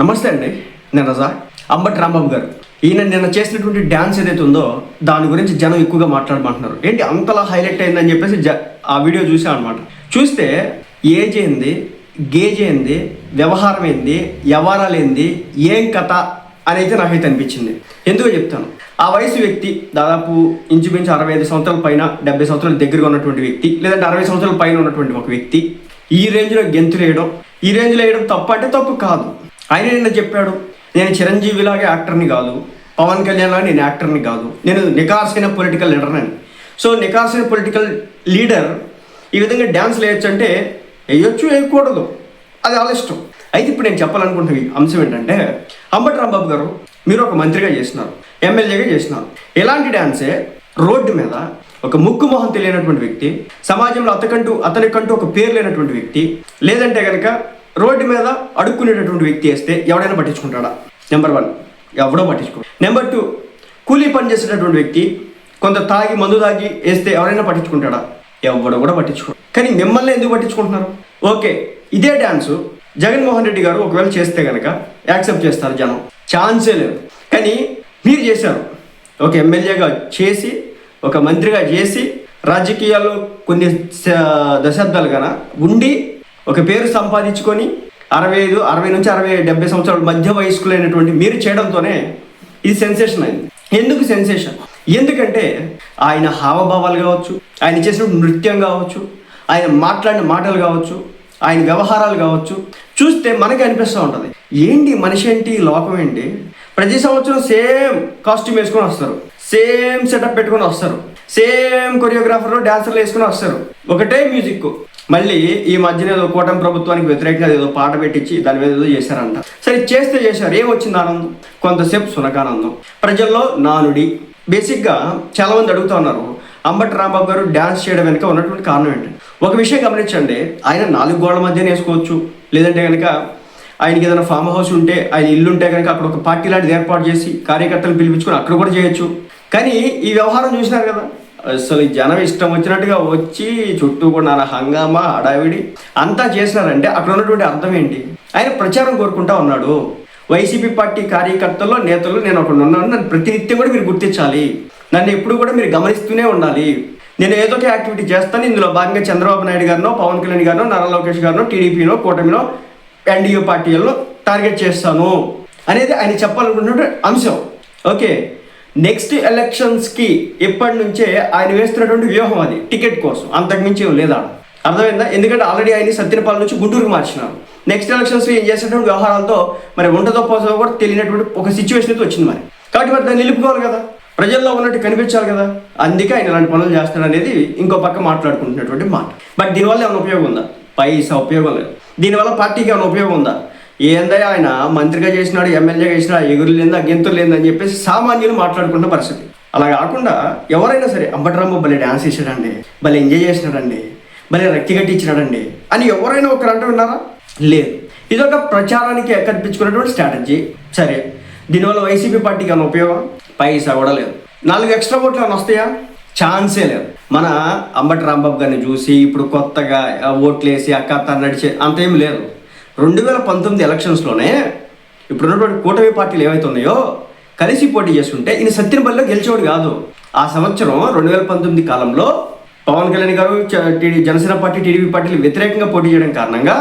నమస్తే అండి, నేను రజా. అంబటి రాంబాబు గారు ఈయన నిన్న చేసినటువంటి డ్యాన్స్ ఏదైతే ఉందో దాని గురించి జనం ఎక్కువగా మాట్లాడమంటున్నారు. ఏంటి అంతలా హైలైట్ అయిందని చెప్పేసి ఆ వీడియో చూసాం అనమాట. చూస్తే ఏజ్ ఏంది, గేజ్ ఏంది, వ్యవహారం ఏంది, వ్యవహారాలు ఏంది, ఏం కథ అని అయితే నాకైతే అనిపించింది. ఎందుకో చెప్తాను. ఆ వయసు వ్యక్తి దాదాపు ఇంచుమించు 65 సంవత్సరాల పైన 70 సంవత్సరాల దగ్గరగా ఉన్నటువంటి వ్యక్తి, లేదంటే 60 సంవత్సరాల పైన ఉన్నటువంటి ఒక వ్యక్తి ఈ రేంజ్లో గెంతులు వేయడం తప్పు అంటే తప్పు కాదు. ఆయన నిన్న చెప్పాడు, నేను చిరంజీవిలాగే యాక్టర్ని కాదు, పవన్ కళ్యాణ్ లాగా నేను యాక్టర్ని కాదు, నేను నికార్సైన పొలిటికల్ లీడర్ని. సో నికార్సైన పొలిటికల్ లీడర్ ఈ విధంగా డ్యాన్స్ వేయొచ్చు అంటే వేయొచ్చు, వేయకూడదు, అది వాళ్ళ ఇష్టం. అయితే ఇప్పుడు నేను చెప్పాలనుకుంటున్న అంశం ఏంటంటే, అంబటి రాంబాబు గారు మీరు ఒక మంత్రిగా చేసినారు, ఎమ్మెల్యేగా చేసినారు. ఎలాంటి డ్యాన్సే రోడ్డు మీద ఒక ముక్కు మొహం తెలియనటువంటి వ్యక్తి, సమాజంలో అతనికంటూ ఒక పేరు లేనటువంటి వ్యక్తి, లేదంటే కనుక రోడ్డు మీద అడుక్కునేటటువంటి వ్యక్తి వేస్తే ఎవడైనా పట్టించుకుంటాడా? నెంబర్ 1, ఎవడో పట్టించుకో. నెంబర్ 2, కూలీ పని చేసేటటువంటి వ్యక్తి కొంత మందు తాగి వేస్తే ఎవరైనా పట్టించుకుంటాడా? ఎవడో కూడా పట్టించుకోడు. కానీ మిమ్మల్ని ఎందుకు పట్టించుకుంటున్నారు? ఓకే, ఇదే డ్యాన్సు జగన్మోహన్ రెడ్డి గారు ఒకవేళ చేస్తే కనుక యాక్సెప్ట్ చేస్తారు జనం, ఛాన్సే లేదు. కానీ మీరు చేశారు, ఒక ఎమ్మెల్యేగా చేసి, ఒక మంత్రిగా చేసి, రాజకీయాల్లో కొన్ని దశాబ్దాలుగా ఉండి ఒక పేరు సంపాదించుకొని 60 నుంచి 70 సంవత్సరాల మధ్య వయస్కులైనటువంటి మీరు చేయడంతోనే ఇది సెన్సేషన్ అయింది. ఎందుకు సెన్సేషన్? ఎందుకంటే ఆయన హావభావాలు కావచ్చు, ఆయన చేసిన నృత్యం కావచ్చు, ఆయన మాట్లాడిన మాటలు కావచ్చు, ఆయన వ్యవహారాలు కావచ్చు, చూస్తే మనకి అనిపిస్తూ ఉంటుంది, ఏంటి మనిషి ఏంటి, లోకం ఏంటి. ప్రతి సంవత్సరం సేమ్ కాస్ట్యూమ్ వేసుకొని వస్తారు, సేమ్ సెటప్ పెట్టుకొని వస్తారు, సేమ్ కొరియోగ్రాఫర్లు డాన్సర్లు వేసుకొని వస్తారు, ఒకటే మ్యూజిక్. మళ్ళీ ఈ మధ్యన ఏదో కూటమి ప్రభుత్వానికి వ్యతిరేకంగా ఏదో పాట పెట్టించి దాని మీద ఏదో చేశారంట. సరే చేశారు, ఏమొచ్చింది ఆనందం? కొంతసేపు సునకానందం, ప్రజల్లో నానుడి. బేసిక్గా చాలామంది అడుగుతూ ఉన్నారు, అంబటి రాంబాబు గారు డ్యాన్స్ చేయడం వెనుక ఉన్నటువంటి కారణం ఏంటి? ఒక విషయం గమనించండి, ఆయన 4 గోడల మధ్యనే వేసుకోవచ్చు, లేదంటే కనుక ఆయనకి ఏదైనా ఫామ్ హౌస్ ఉంటే, ఆయన ఇల్లు ఉంటే కనుక అక్కడ ఒక పార్టీ లాంటిది ఏర్పాటు చేసి కార్యకర్తలు పిలిపించుకొని అక్కడ కూడా చేయొచ్చు. కానీ ఈ వ్యవహారం చూసినారు కదా, అసలు జనం ఇష్టం వచ్చినట్టుగా వచ్చి చుట్టూ కూడా హంగామా హడావిడి అంతా చేసినారంటే అక్కడ ఉన్నటువంటి అర్థం ఏంటి? ఆయన ప్రచారం కోరుకుంటా ఉన్నాడు. వైసీపీ పార్టీ కార్యకర్తల్లో నేతలు నేను ఒకడు ఉన్నాను, నన్ను ప్రతినిత్యం కూడా మీరు గుర్తించాలి, నన్ను ఎప్పుడు కూడా మీరు గమనిస్తూనే ఉండాలి, నేను ఏదో ఒక యాక్టివిటీ చేస్తాను, ఇందులో భాగంగా చంద్రబాబు నాయుడు గారినో, పవన్ కళ్యాణ్ గారినో, నారా లోకేష్ గారినో, టీడీపీనో, కూటమినో, ఎన్డీఏ పార్టీలలో టార్గెట్ చేస్తాను అనేది ఆయన చెప్పాలనుకుంటున్న అంశం. ఓకే, నెక్స్ట్ ఎలక్షన్స్కి ఎప్పటి నుంచే ఆయన వేస్తున్నటువంటి వ్యూహం అది, టికెట్ కోసం, అంతకుమించి ఏం లేదా? అర్థమైందా? ఎందుకంటే ఆల్రెడీ ఆయన సత్యనపాలెం నుంచి గుంటూరుకు మార్చినారు. నెక్స్ట్ ఎలక్షన్స్లో ఏం చేసేటువంటి వ్యవహారాలతో మరి ఉంటుందో పోతుందో కూడా తెలియనటువంటి ఒక సిచ్యువేషన్ అయితే వచ్చింది మరి. కాబట్టి మరి దాన్ని నిలుపుకోవాలి కదా, ప్రజల్లో ఉన్నట్టు కనిపించాలి కదా, అందుకే ఆయన ఇలాంటి పనులు చేస్తాడు అనేది ఇంకో పక్క మాట్లాడుకుంటున్నటువంటి మాట. బట్ దీనివల్ల ఏమైనా ఉపయోగం ఉందా? పైసా ఉపయోగం లేదు. దీనివల్ల పార్టీకి ఏమైనా ఉపయోగం ఉందా? ఏందయ్యా ఆయన మంత్రిగా చేసినాడు, ఎమ్మెల్యేగా చేసినా, ఎగురు లేదా గెంతులు లేదని చెప్పేసి సామాన్యులు మాట్లాడుకున్న పరిస్థితి. అలా కాకుండా ఎవరైనా సరే అంబటి రాంబాబు భలే డ్యాన్స్ చేసాడండి, భలే ఎంజాయ్ చేసినాడండి, భలే రక్తి కట్టించినాడండి అని ఎవరైనా ఒకరు అంటూ ఉన్నారా? లేదు. ఇదొక ప్రచారానికి కల్పించుకున్నటువంటి స్ట్రాటజీ. సరే, దీనివల్ల వైసీపీ పార్టీకి ఏమైనా ఉపయోగం? పైసా కూడా లేదు. 4 ఎక్స్ట్రా ఓట్లు ఏమైనా వస్తాయా? ఛాన్సే లేదు. మన అంబటి రాంబాబు గారిని చూసి ఇప్పుడు కొత్తగా ఓట్లు వేసి అక్క నడిచే అంతేం లేదు. 2019 ఎలక్షన్స్లోనే ఇప్పుడున్నటువంటి కూటమి పార్టీలు ఏవైతే ఉన్నాయో కలిసి పోటీ చేస్తుంటే ఈయన సత్యనపల్లిలో గెలిచేవాడు కాదు. ఆ సంవత్సరం 2019 కాలంలో పవన్ కళ్యాణ్ గారు జనసేన పార్టీ, టీడీపీ పార్టీలు వ్యతిరేకంగా పోటీ చేయడం కారణంగా,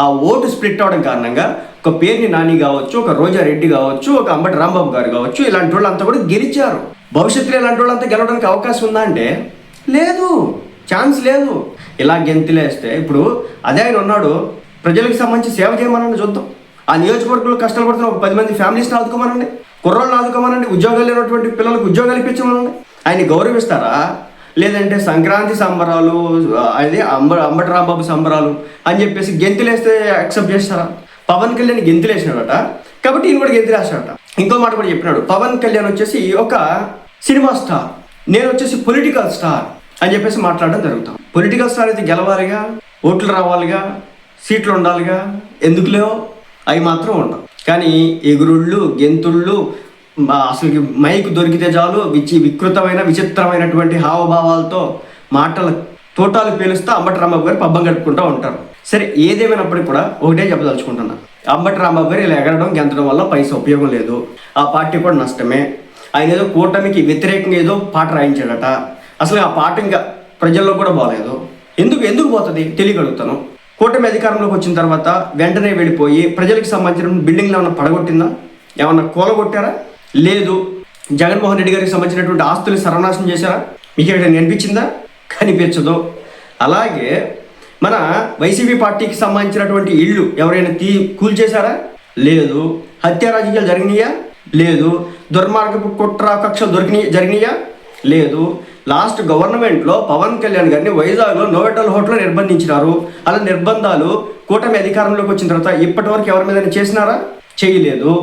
ఆ ఓటు స్ప్లిట్ అవడం కారణంగా ఒక పేర్ని నాని కావచ్చు, ఒక రోజా రెడ్డి కావచ్చు, ఒక అంబటి రాంబాబు గారు కావచ్చు, ఇలాంటి వాళ్ళంతా కూడా గెలిచారు. భవిష్యత్తులో ఇలాంటి వాళ్ళంతా గెలవడానికి అవకాశం ఉందా అంటే లేదు, ఛాన్స్ లేదు. ఇలా గెంతులేస్తే ఇప్పుడు అదే ఆయన ఉన్నాడు, ప్రజలకు సంబంధించి సేవ చేయమనండి, చూద్దాం. ఆ నియోజకవర్గంలో కష్టాలు పడుతున్న ఒక 10 మంది ఫ్యామిలీస్ని ఆదుకోమనండి, కుర్రోళ్ళని ఆదుకోమనండి, ఉద్యోగాలు లేనటువంటి పిల్లలకు ఉద్యోగాలు ఇప్పించమనండి. ఆయన్ని గౌరవిస్తారా? లేదంటే సంక్రాంతి సంబరాలు, అది అంబటి రాంబాబు సంబరాలు అని చెప్పేసి గెంతులేస్తే యాక్సెప్ట్ చేస్తారా? పవన్ కళ్యాణ్ గెంతులేసినాడట కాబట్టి ఈయన కూడా గెంతులేస్తాడట. ఇంకో మాట కూడా చెప్పినాడు, పవన్ కళ్యాణ్ వచ్చేసి ఒక సినిమా స్టార్, నేను వచ్చేసి పొలిటికల్ స్టార్ అని చెప్పేసి మాట్లాడడం జరుగుతాం. పొలిటికల్ స్టార్ అయితే గెలవాలిగా, ఓట్లు రావాలిగా, సీట్లు ఉండాలిగా, ఎందుకు లేవు? అవి మాత్రం ఉండవు. కానీ ఎగురుళ్ళు, గెంతుళ్ళు, అసలు మైక్ దొరికితే చాలు వికృతమైన విచిత్రమైనటువంటి హావభావాలతో మాటల తోటాలు పేలుస్తూ అంబటి రాంబాబు గారు పబ్బం గడుపుకుంటూ ఉంటారు. సరే, ఏదేమైనప్పటికీ కూడా ఒకటే చెప్పదలుచుకుంటున్నా, అంబటి రాంబాబు గారు ఇలా ఎగరడం గెంతడం వల్ల పైసా ఉపయోగం లేదు, ఆ పార్టీ కూడా నష్టమే. ఆయన ఏదో కూటమికి వ్యతిరేకంగా ఏదో పాట రాయించాడట, అసలు ఆ పాట ఇంకా ప్రజల్లో కూడా బాగలేదు. ఎందుకు పోతుంది తెలియగలుగుతాను. కూటమి అధికారంలోకి వచ్చిన తర్వాత వెంటనే వెళ్ళిపోయి ప్రజలకు సంబంధించిన బిల్డింగ్లు ఏమైనా పడగొట్టిందా, ఏమన్నా కూలగొట్టారా? లేదు. జగన్మోహన్ రెడ్డి గారికి సంబంధించినటువంటి ఆస్తులు సర్వనాశనం చేశారా? మీకు ఎక్కడ కనిపించిందా? కనిపించదు. అలాగే మన వైసీపీ పార్టీకి సంబంధించినటువంటి ఇళ్ళు ఎవరైనా కూల్చేశారా? లేదు. హత్య రాజకీయాలు జరిగినాయా? లేదు. దుర్మార్గపు కుట్ర కక్షలు జరిగినాయా? లేదు. లాస్ట్ గవర్నమెంట్లో పవన్ కళ్యాణ్ గారిని వైజాగ్లో నోవెటల్ హోటల్లో నిర్బంధించినారు. అలా నిర్బంధాలు కూటమి అధికారంలోకి వచ్చిన తర్వాత ఇప్పటి వరకు ఎవరి మీద చేసినారా? చేయలేదు.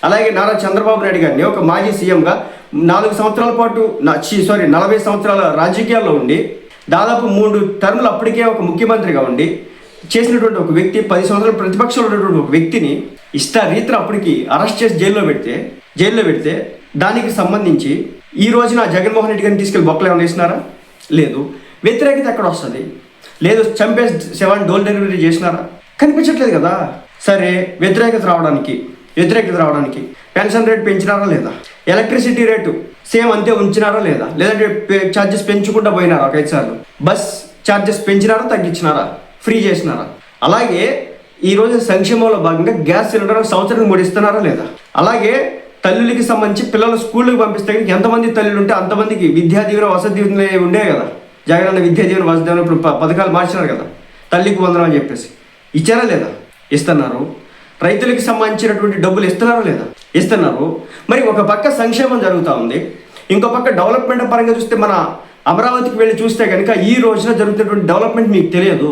అలాగే నారా చంద్రబాబు నాయుడు గారిని ఒక మాజీ సీఎంగా 40 సంవత్సరాల రాజకీయాల్లో ఉండి దాదాపు 3 టర్ములు అప్పటికే ఒక ముఖ్యమంత్రిగా ఉండి చేసినటువంటి ఒక వ్యక్తి, 10 సంవత్సరాలు ప్రతిపక్షంలో ఉన్నటువంటి ఒక వ్యక్తిని ఇష్టారీతిన అప్పటికి అరెస్ట్ చేసి జైల్లో పెడితే దానికి సంబంధించి ఈ రోజున జగన్మోహన్ రెడ్డి గారిని తీసుకెళ్ళి బొక్కలు ఏమైనా వేసినారా? లేదు. వ్యతిరేకత ఎక్కడ వస్తుంది? లేదు. చంపేసి 7 డోర్ డెలివరీ చేసినారా? కనిపించట్లేదు కదా. సరే, వ్యతిరేకత రావడానికి పెన్షన్ రేట్ పెంచినారా లేదా? ఎలక్ట్రిసిటీ రేటు సేమ్ అంతే ఉంచినారా లేదా? లేదంటే ఛార్జెస్ పెంచుకుంటూ పోయినారా? 5 సార్లు బస్ ఛార్జెస్ పెంచినారా, తగ్గించినారా, ఫ్రీ చేసినారా? అలాగే ఈరోజు సంక్షేమంలో భాగంగా గ్యాస్ సిలిండర్ సంవత్సరానికి 3 ఇస్తున్నారా లేదా? అలాగే తల్లులకి సంబంధించి పిల్లలు స్కూళ్ళకి పంపిస్తే ఎంతమంది తల్లులు ఉంటే అంతమందికి విద్యా దీవెన వసతి దీవెన ఉండే కదా. జగనన్న విద్యా దీవెన వసతి దీవెన ఇప్పుడు పథకాలు మార్చినారు కదా. తల్లికి వందనం అని చెప్పేసి ఇచ్చారా లేదా? ఇస్తున్నారు. రైతులకి సంబంధించినటువంటి డబ్బులు ఇస్తున్నారా లేదా? ఇస్తున్నారు. మరి ఒక పక్క సంక్షేమం జరుగుతూ ఉంది, ఇంకో పక్క డెవలప్మెంట్ పరంగా చూస్తే మన అమరావతికి వెళ్ళి చూస్తే కనుక ఈ రోజున జరుగుతున్నటువంటి డెవలప్మెంట్ మీకు తెలియదు.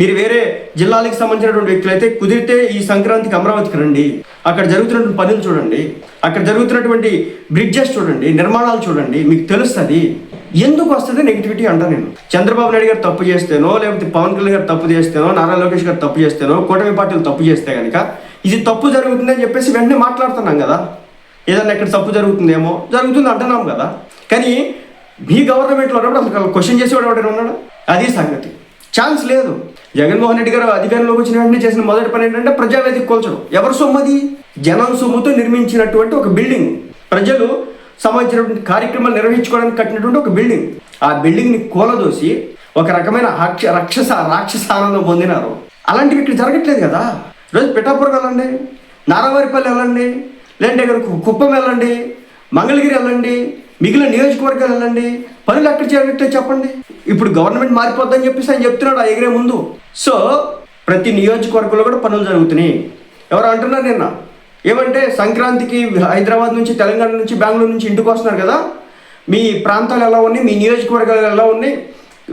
మీరు వేరే జిల్లాలకు సంబంధించినటువంటి వ్యక్తులు అయితే కుదిరితే ఈ సంక్రాంతికి అమరావతికి రండి, అక్కడ జరుగుతున్నటువంటి పనులు చూడండి, అక్కడ జరుగుతున్నటువంటి బ్రిడ్జెస్ చూడండి, నిర్మాణాలు చూడండి, మీకు తెలుస్తుంది. ఎందుకు వస్తుంది నెగిటివిటీ అంటా నేను. చంద్రబాబు నాయుడు గారు తప్పు చేస్తేనో, లేకపోతే పవన్ కళ్యాణ్ గారు తప్పు చేస్తేనో, నారా లోకేష్ గారు తప్పు చేస్తేనో, కూటమి పార్టీలు తప్పు చేస్తే కనుక ఇది తప్పు జరుగుతుందని చెప్పేసి వెంటనే మాట్లాడుతున్నాం కదా. ఏదన్నా ఎక్కడ తప్పు జరుగుతుంది అంటున్నాం కదా. కానీ మీ గవర్నమెంట్లో ఉన్నప్పుడు అసలు క్వశ్చన్ చేసేవాడు ఎవరైనా ఉన్నాడు? అది సంగతి. ఛాన్స్ లేదు. జగన్మోహన్ రెడ్డి గారు అధికారంలోకి వచ్చిన వెంటనే చేసిన మొదటి పని ఏంటంటే ప్రజావేదిక కూల్చడం. ఎవరి సొమ్మది? జనం సొమ్ముతో నిర్మించినటువంటి ఒక బిల్డింగ్, ప్రజలు సంబంధించినటువంటి కార్యక్రమాలు నిర్వహించుకోవడానికి కట్టినటువంటి ఒక బిల్డింగ్. ఆ బిల్డింగ్ని కూలదోసి ఒక రకమైన రాక్షసానందం పొందినారు. అలాంటివి ఇక్కడ జరగట్లేదు కదా. రోజు పిఠాపురం వెళ్ళండి, నారావారిపల్లి వెళ్ళండి, లేదంటే ఇక్కడ కుప్పం వెళ్ళండి, మంగళగిరి వెళ్ళండి, మిగిలిన నియోజకవర్గాలు వెళ్ళండి, పనులు ఎక్కడ జరగట్లే చెప్పండి. ఇప్పుడు గవర్నమెంట్ మారిపోద్దని చెప్పేసి ఆయన చెప్తున్నాడు ఎగిరే ముందు. సో ప్రతి నియోజకవర్గంలో కూడా పనులు జరుగుతున్నాయి. ఎవరు అంటున్నారు నిన్న ఏమంటే సంక్రాంతికి హైదరాబాద్ నుంచి, తెలంగాణ నుంచి, బెంగళూరు నుంచి ఇంటికి వస్తున్నారు కదా, మీ ప్రాంతాలు ఎలా ఉన్నాయి, మీ నియోజకవర్గాలు ఎలా ఉన్నాయి,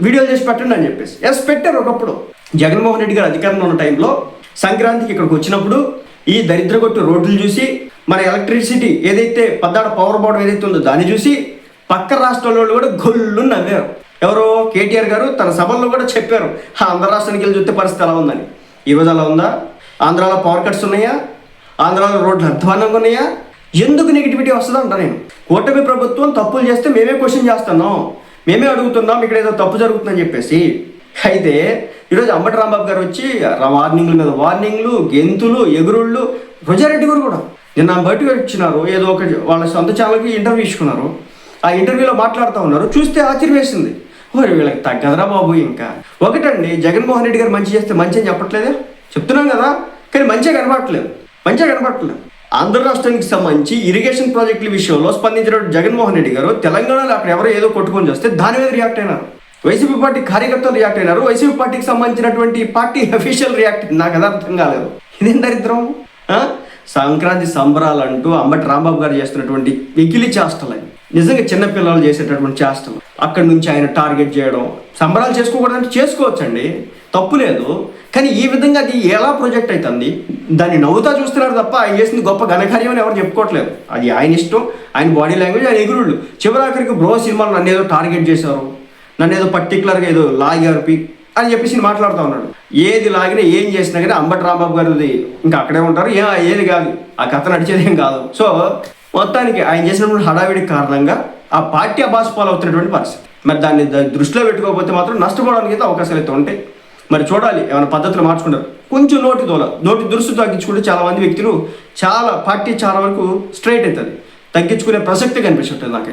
వీడియోలు చేసి పెట్టండి అని చెప్పేసి. ఎస్, పెట్టారు. ఒకప్పుడు జగన్మోహన్ రెడ్డి గారు అధికారంలో ఉన్న టైంలో సంక్రాంతికి ఇక్కడికి వచ్చినప్పుడు ఈ దరిద్రగొట్టు రోడ్లు చూసి, మన ఎలక్ట్రిసిటీ ఏదైతే పద్దాడ పవర్ బోర్డు ఏదైతే ఉందో దాన్ని చూసి పక్క రాష్ట్రాల వాళ్ళు కూడా గొల్లు నవ్వారు. ఎవరో కేటీఆర్ గారు తన సభల్లో కూడా చెప్పారు, ఆంధ్ర రాష్ట్రానికి వెళ్ళి చూస్తే పరిస్థితి ఎలా ఉందని. ఈరోజు అలా ఉందా? ఆంధ్రాలో పవర్ కట్స్ ఉన్నాయా? ఆంధ్రాలో రోడ్లు అధ్వానంగా ఉన్నాయా? ఎందుకు నెగిటివిటీ వస్తుందా అంట నేను. కూటమి ప్రభుత్వం తప్పులు చేస్తే మేమే క్వశ్చన్ చేస్తున్నాం, మేమే అడుగుతున్నాం ఇక్కడ ఏదో తప్పు జరుగుతుందని చెప్పేసి. అయితే ఈరోజు అంబటి రాంబాబు గారు వచ్చి వార్నింగ్ల మీద వార్నింగ్లు, గెంతులు, ఎగురుళ్ళు. రోజారెడ్డి గారు కూడా నిన్న బయటకు వచ్చినారు, ఏదో ఒక వాళ్ళ సొంత ఛానల్కి ఇంటర్వ్యూ ఇచ్చుకున్నారు. ఆ ఇంటర్వ్యూలో మాట్లాడుతూ ఉన్నారు. చూస్తే ఆశ్చర్యం వేసింది. మరి వీళ్ళకి తగ్గదరా బాబు. ఇంకా ఒకటండి, జగన్మోహన్ రెడ్డి గారు మంచి చేస్తే మంచి అని చెప్పట్లేదా? చెప్తున్నాం కదా. కానీ మంచిగా కనపడట్లేదు. ఆంధ్ర రాష్ట్రానికి సంబంధించి ఇరిగేషన్ ప్రాజెక్టుల విషయంలో స్పందించిన జగన్మోహన్ రెడ్డి గారు తెలంగాణలో అక్కడ ఎవరో ఏదో కొట్టుకొని వస్తే దాని మీద రియాక్ట్ అయినారు. వైసీపీ పార్టీ కార్యకర్తలు రియాక్ట్ అయినారు. వైసీపీ పార్టీకి సంబంధించినటువంటి పార్టీ అఫీషియల్ రియాక్ట్. నాకు అది అర్థం కాలేదు. ఇదేం దరిద్రం? సంక్రాంతి సంబరాలంటూ అంబటి రాంబాబు గారు చేస్తున్నటువంటి వెకిలి చేష్టలు, నిజంగా చిన్నపిల్లలు చేసేటటువంటి చేష్టలు. అక్కడి నుంచి ఆయన టార్గెట్ చేయడం. సంబరాలు చేసుకోకూడదంటే చేసుకోవచ్చండి, తప్పు లేదు. కానీ ఈ విధంగా అది ఎలా ప్రొజెక్ట్ అవుతుంది? దాన్ని నవ్వుతా చూస్తున్నారు తప్ప ఆయన చేసింది గొప్ప ఘనకార్యం అని ఎవరు చెప్పుకోవట్లేదు. అది ఆయన ఇష్టం, ఆయన బాడీ లాంగ్వేజ్, ఆయన ఎగురుళ్ళు. చివరాఖరికి బ్రో సినిమాలు నన్ను ఏదో టార్గెట్ చేశారు, నన్ను ఏదో పర్టికులర్గా ఏదో లాగారు అని చెప్పేసి మాట్లాడుతూ ఉన్నాడు. ఏది లాగినా ఏం చేసినా కానీ అంబటి రాంబాబు గారిది ఇంకా అక్కడే ఉంటారు. ఏది కాదు, ఆ కథ నడిచేది ఏం కాదు. సో మొత్తానికి ఆయన చేసినటువంటి హడావిడి కారణంగా ఆ పార్టీ అబాస్ పాలు అవుతున్నటువంటి పరిస్థితి. మరి దాన్ని దృష్టిలో పెట్టుకోకపోతే మాత్రం నష్టపోవడానికి అయితే అవకాశాలు అయితే ఉంటాయి. మరి చూడాలి ఏమైనా పద్ధతులు మార్చుకుంటారు. కొంచెం నోటి దురుసు తగ్గించుకుంటే చాలామంది వ్యక్తులు పార్టీ చాలా వరకు స్ట్రైట్ అవుతుంది, తగ్గించుకునే ప్రసక్తి కనిపించట్లేదు నాకు.